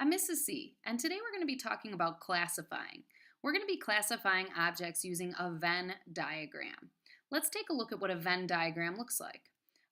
I'm Mrs. C, and today we're going to be talking about classifying. We're going to be classifying objects using a Venn diagram. Let's take a look at what a Venn diagram looks like.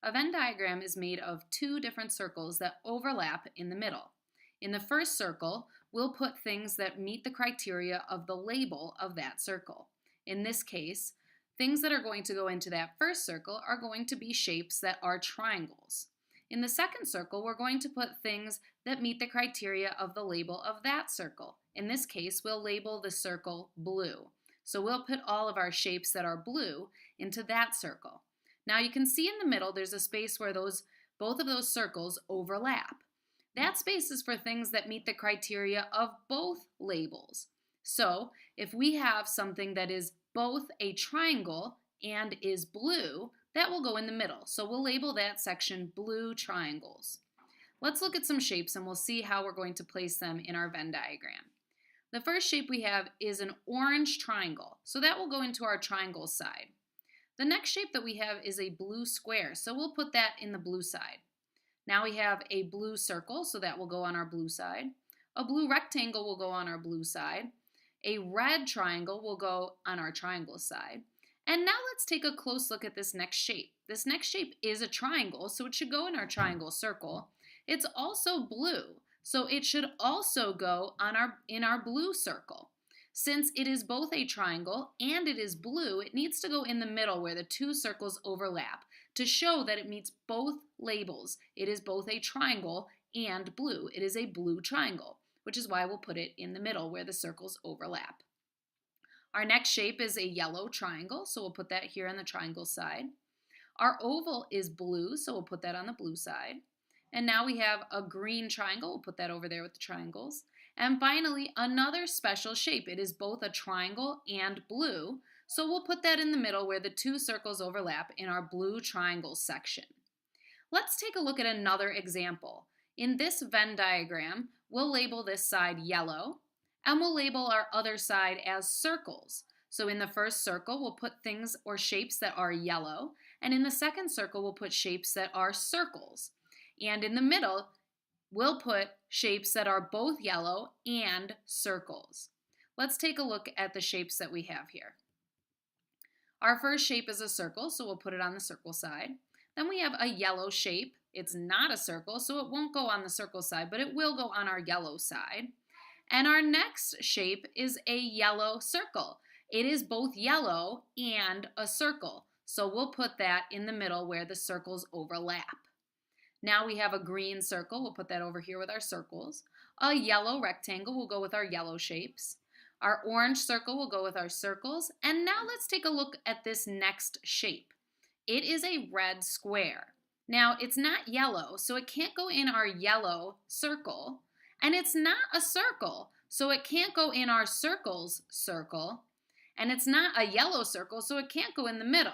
A Venn diagram is made of two different circles that overlap in the middle. In the first circle, we'll put things that meet the criteria of the label of that circle. In this case, things that are going to go into that first circle are going to be shapes that are triangles. In the second circle, we're going to put things that meet the criteria of the label of that circle. In this case, we'll label the circle blue. So we'll put all of our shapes that are blue into that circle. Now you can see in the middle there's a space where both of those circles overlap. That space is for things that meet the criteria of both labels. So if we have something that is both a triangle and is blue, that will go in the middle. So we'll label that section blue triangles. Let's look at some shapes and we'll see how we're going to place them in our Venn diagram. The first shape we have is an orange triangle. So that will go into our triangle side. The next shape that we have is a blue square. So we'll put that in the blue side. Now we have a blue circle, so that will go on our blue side. A blue rectangle will go on our blue side. A red triangle will go on our triangle side. And now let's take a close look at this next shape. This next shape is a triangle, so it should go in our triangle circle. It's also blue, so it should also go in our blue circle. Since it is both a triangle and it is blue, it needs to go in the middle where the two circles overlap to show that it meets both labels. It is both a triangle and blue. It is a blue triangle, which is why we'll put it in the middle where the circles overlap. Our next shape is a yellow triangle, so we'll put that here on the triangle side. Our oval is blue, so we'll put that on the blue side. And now we have a green triangle, we'll put that over there with the triangles. And finally, another special shape. It is both a triangle and blue, so we'll put that in the middle where the two circles overlap in our blue triangle section. Let's take a look at another example. In this Venn diagram, we'll label this side yellow, and we'll label our other side as circles. So in the first circle, we'll put things or shapes that are yellow, and in the second circle, we'll put shapes that are circles. And in the middle, we'll put shapes that are both yellow and circles. Let's take a look at the shapes that we have here. Our first shape is a circle, so we'll put it on the circle side. Then we have a yellow shape. It's not a circle, so it won't go on the circle side, but it will go on our yellow side. And our next shape is a yellow circle. It is both yellow and a circle, so we'll put that in the middle where the circles overlap. Now we have a green circle. We'll put that over here with our circles. A yellow rectangle will go with our yellow shapes. Our orange circle will go with our circles. And now let's take a look at this next shape. It is a red square. Now it's not yellow, so it can't go in our yellow circle. And it's not a circle, so it can't go in our circles circle. And it's not a yellow circle, so it can't go in the middle.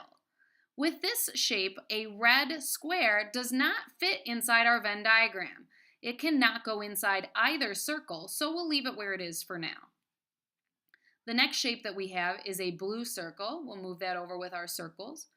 With this shape, a red square does not fit inside our Venn diagram. It cannot go inside either circle, so we'll leave it where it is for now. The next shape that we have is a blue circle. We'll move that over with our circles.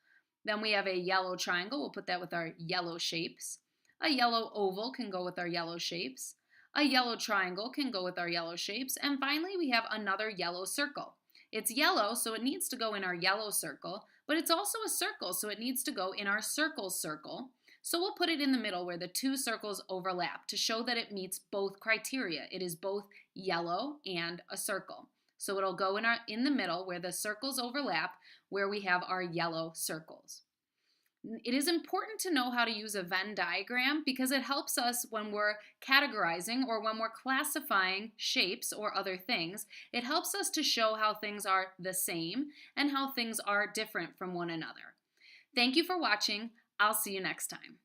Then we have a yellow triangle. We'll put that with our yellow shapes. A yellow oval can go with our yellow shapes. A yellow triangle can go with our yellow shapes. And finally, we have another yellow circle. It's yellow, so it needs to go in our yellow circle, but it's also a circle, so it needs to go in our circles circle. So we'll put it in the middle where the two circles overlap to show that it meets both criteria. It is both yellow and a circle. So it'll go in the middle where the circles overlap, where we have our yellow circles. It is important to know how to use a Venn diagram because it helps us when we're categorizing or when we're classifying shapes or other things. It helps us to show how things are the same and how things are different from one another. Thank you for watching. I'll see you next time.